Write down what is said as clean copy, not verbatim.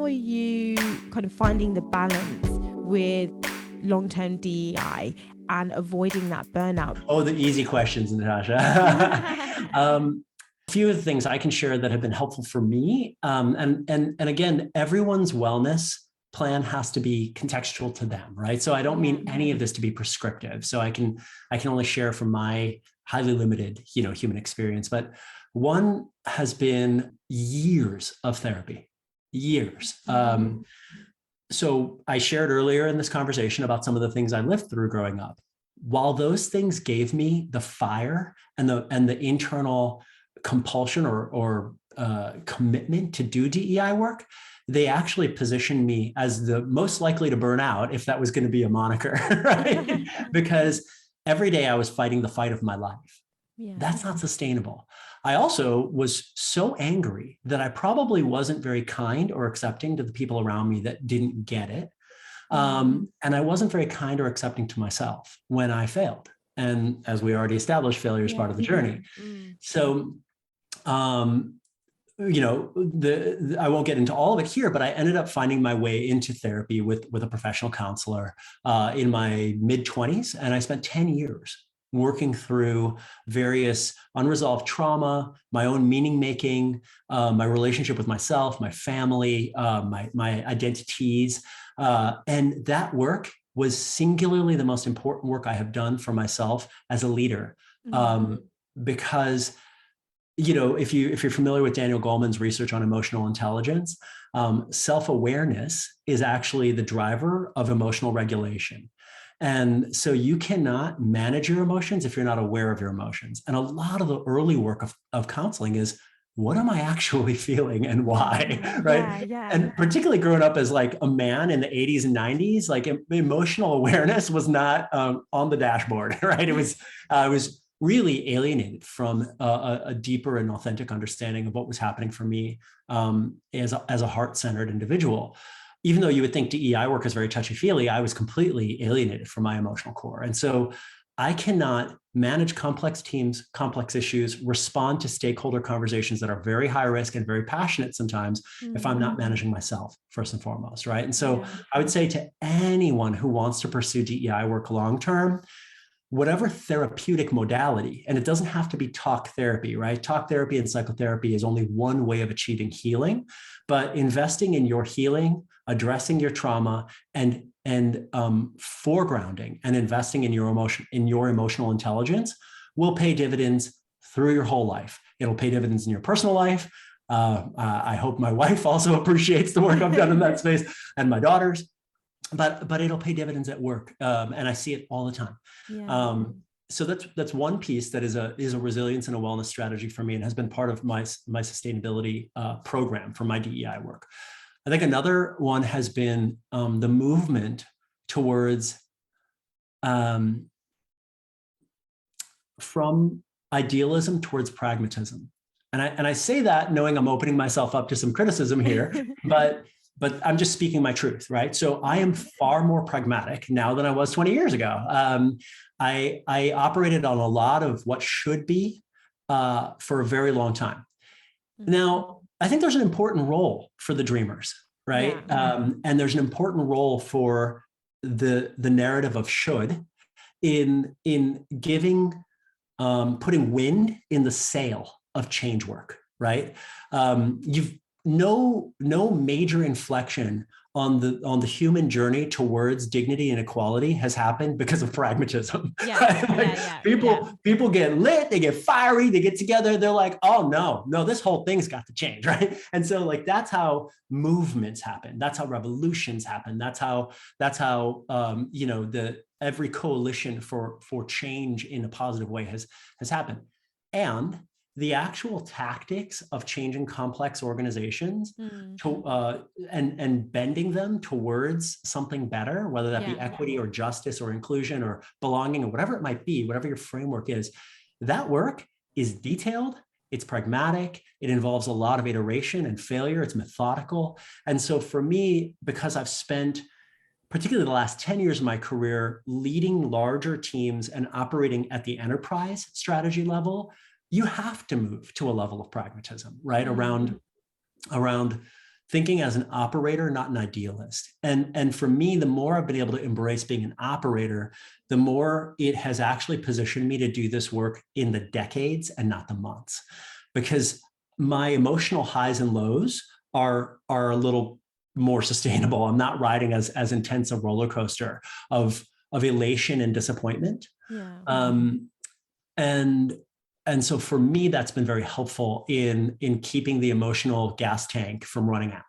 how are you kind of finding the balance with long-term DEI and avoiding that burnout? Oh, the easy questions, Natasha. A few of the things I can share that have been helpful for me. And again, everyone's wellness plan has to be contextual to them, right? So I don't mean any of this to be prescriptive. So I can only share from my highly limited, human experience. But one has been years of therapy, years. So I shared earlier in this conversation about some of the things I lived through growing up. While those things gave me the fire and the internal compulsion or commitment to do DEI work, they actually positioned me as the most likely to burn out if that was going to be a moniker, right? Because every day I was fighting the fight of my life. Yeah. That's not sustainable. I also was so angry that I probably wasn't very kind or accepting to the people around me that didn't get it. And I wasn't very kind or accepting to myself when I failed. And as we already established, failure is part of the journey. So, I won't get into all of it here, but I ended up finding my way into therapy with a professional counselor in my mid-20s. And I spent 10 years working through various unresolved trauma, my own meaning making, my relationship with myself, my family, my identities. And that work was singularly the most important work I have done for myself as a leader. Because, if you're familiar with Daniel Goleman's research on emotional intelligence, self-awareness is actually the driver of emotional regulation. And so you cannot manage your emotions if you're not aware of your emotions. And a lot of the early work of counseling is, what am I actually feeling and why, right? And particularly growing up as like a man in the 80s and 90s, like emotional awareness was not on the dashboard, right? I was really alienated from a deeper and authentic understanding of what was happening for me as a heart-centered individual. Even though you would think DEI work is very touchy-feely, I was completely alienated from my emotional core. And so I cannot manage complex teams, complex issues, respond to stakeholder conversations that are very high risk and very passionate sometimes if I'm not managing myself first and foremost, right? And so I would say to anyone who wants to pursue DEI work long-term, whatever therapeutic modality, and it doesn't have to be talk therapy, right? Talk therapy and psychotherapy is only one way of achieving healing, but investing in your healing, addressing your trauma, and foregrounding and investing in your emotional intelligence will pay dividends through your whole life. It'll pay dividends in your personal life. I hope my wife also appreciates the work I've done in that space, and my daughters. But it'll pay dividends at work, and I see it all the time. So that's one piece that is a resilience and a wellness strategy for me, and has been part of my sustainability program for my DEI work. I think another one has been the movement towards from idealism towards pragmatism, and I say that knowing I'm opening myself up to some criticism here, but I'm just speaking my truth, right? So I am far more pragmatic now than I was 20 years ago. I operated on a lot of what should be for a very long time. Now, I think there's an important role for the dreamers, right? And there's an important role for the narrative of should in giving, putting wind in the sail of change work, right? You've no major inflection on the human journey towards dignity and equality has happened because of pragmatism. People get lit, they get fiery, they get together, they're like, oh no, this whole thing's got to change, right? And so like that's how movements happen, that's how revolutions happen, that's how every coalition for change in a positive way has happened. And the actual tactics of changing complex organizations and bending them towards something better, whether that be equity or justice or inclusion or belonging or whatever it might be, whatever your framework is, that work is detailed, it's pragmatic, it involves a lot of iteration and failure, it's methodical. And so for me, because I've spent particularly the last 10 years of my career leading larger teams and operating at the enterprise strategy level, you have to move to a level of pragmatism, right? Around thinking as an operator, not an idealist. And for me, the more I've been able to embrace being an operator, the more it has actually positioned me to do this work in the decades and not the months, because my emotional highs and lows are a little more sustainable. I'm not riding as intense a roller coaster of elation and disappointment. Yeah. And so for me, that's been very helpful in keeping the emotional gas tank from running out.